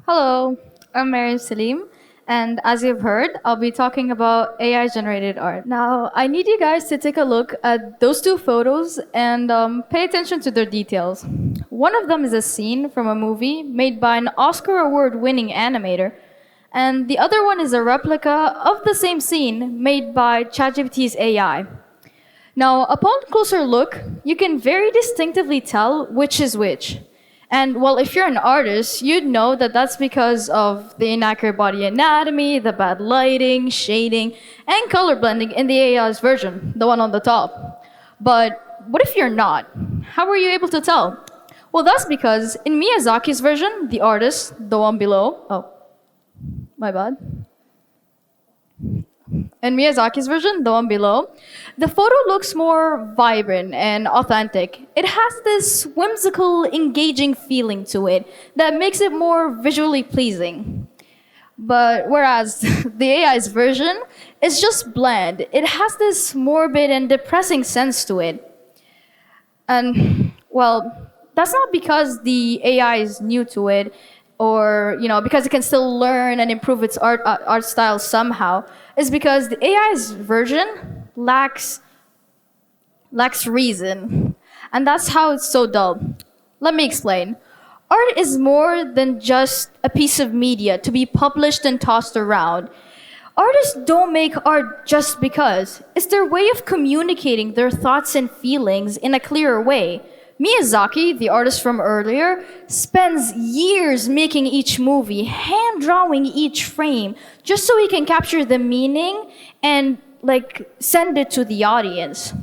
Hello, I'm Mariem Seleim, and as you've heard, I'll be talking about AI generated art. Now, I need you guys to take a look at those two photos and pay attention to their details. One of them is a scene from a movie made by an Oscar award winning animator, and the other one is a replica of the same scene made by ChatGPT's AI. Now, upon closer look, you can very distinctively tell which is which. And well, if you're an artist, you'd know that that's because of the inaccurate body anatomy, the bad lighting, shading, and color blending in the AI's version, the one on the top. But what if you're not? How were you able to tell? Well, that's because in Miyazaki's version, the artist, the one below, oh, my bad. In Miyazaki's version, the one below, the photo looks more vibrant and authentic. It has this whimsical, engaging feeling to it that makes it more visually pleasing. But whereas the AI's version is just bland, it has this morbid and depressing sense to it. And well, that's not because the AI is new to it or because it can still learn and improve its art style somehow. Is because the AI's version lacks reason, and that's how it's so dull. Let me explain. Art is more than just a piece of media to be published and tossed around. Artists don't make art just because. It's their way of communicating their thoughts and feelings in a clearer way. Miyazaki, the artist from earlier, spends years making each movie, hand drawing each frame, just so he can capture the meaning and send it to the audience.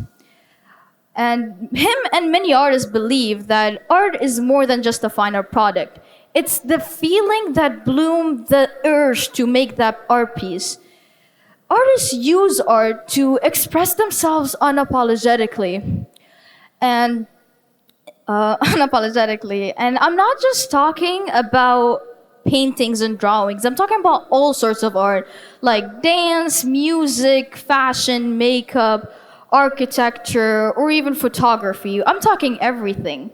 And him and many artists believe that art is more than just a final product. It's the feeling that bloomed the urge to make that art piece. Artists use art to express themselves unapologetically. And unapologetically. And I'm not just talking about paintings and drawings. I'm talking about all sorts of art, like dance, music, fashion, makeup, architecture, or even photography. I'm talking everything.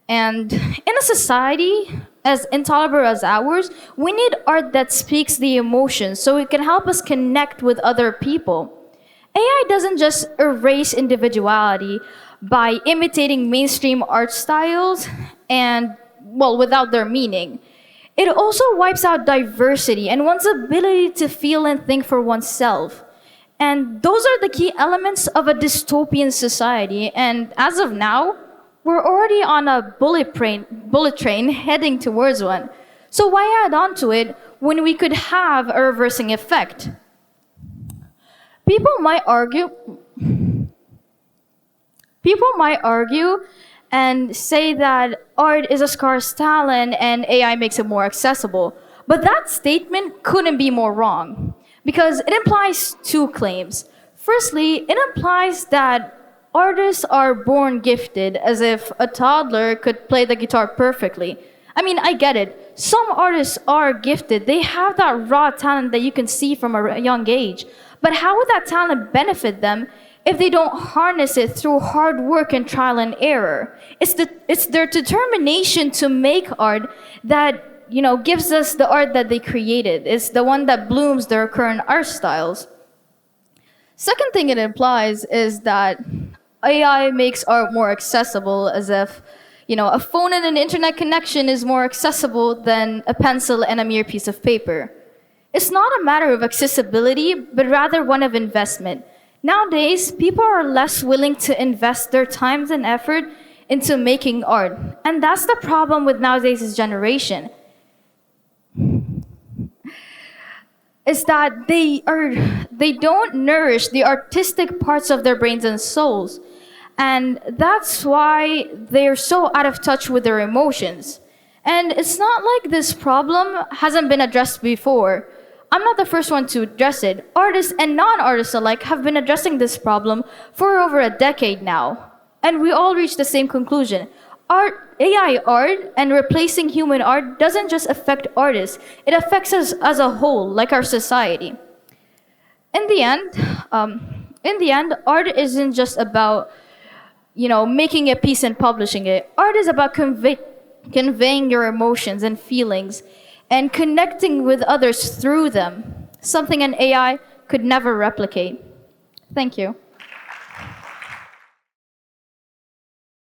And in a society as intolerable as ours, we need art that speaks the emotions so it can help us connect with other people. AI doesn't just erase individuality by imitating mainstream art styles and, well, without their meaning. It also wipes out diversity and one's ability to feel and think for oneself. And those are the key elements of a dystopian society. And as of now, we're already on a bullet train heading towards one. So why add on to it when we could have a reversing effect? People might argue and say that art is a scarce talent and AI makes it more accessible. But that statement couldn't be more wrong because it implies two claims. Firstly, it implies that artists are born gifted, as if a toddler could play the guitar perfectly. I mean, I get it. Some artists are gifted. They have that raw talent that you can see from a young age. But how would that talent benefit them if they don't harness it through hard work and trial and error? It's their determination to make art that gives us the art that they created. It's the one that blooms their current art styles. Second thing it implies is that AI makes art more accessible, as if a phone and an internet connection is more accessible than a pencil and a mere piece of paper. It's not a matter of accessibility, but rather one of investment. Nowadays, people are less willing to invest their time and effort into making art. And that's the problem with nowadays' generation. Is that they don't nourish the artistic parts of their brains and souls. And that's why they're so out of touch with their emotions. And it's not like this problem hasn't been addressed before. I'm not the first one to address it. Artists and non-artists alike have been addressing this problem for over a decade now. And we all reach the same conclusion. AI art and replacing human art doesn't just affect artists, it affects us as a whole, like our society. In the end, art isn't just about making a piece and publishing it. Art is about conveying your emotions and feelings. and connecting with others through them, something an AI could never replicate. Thank you.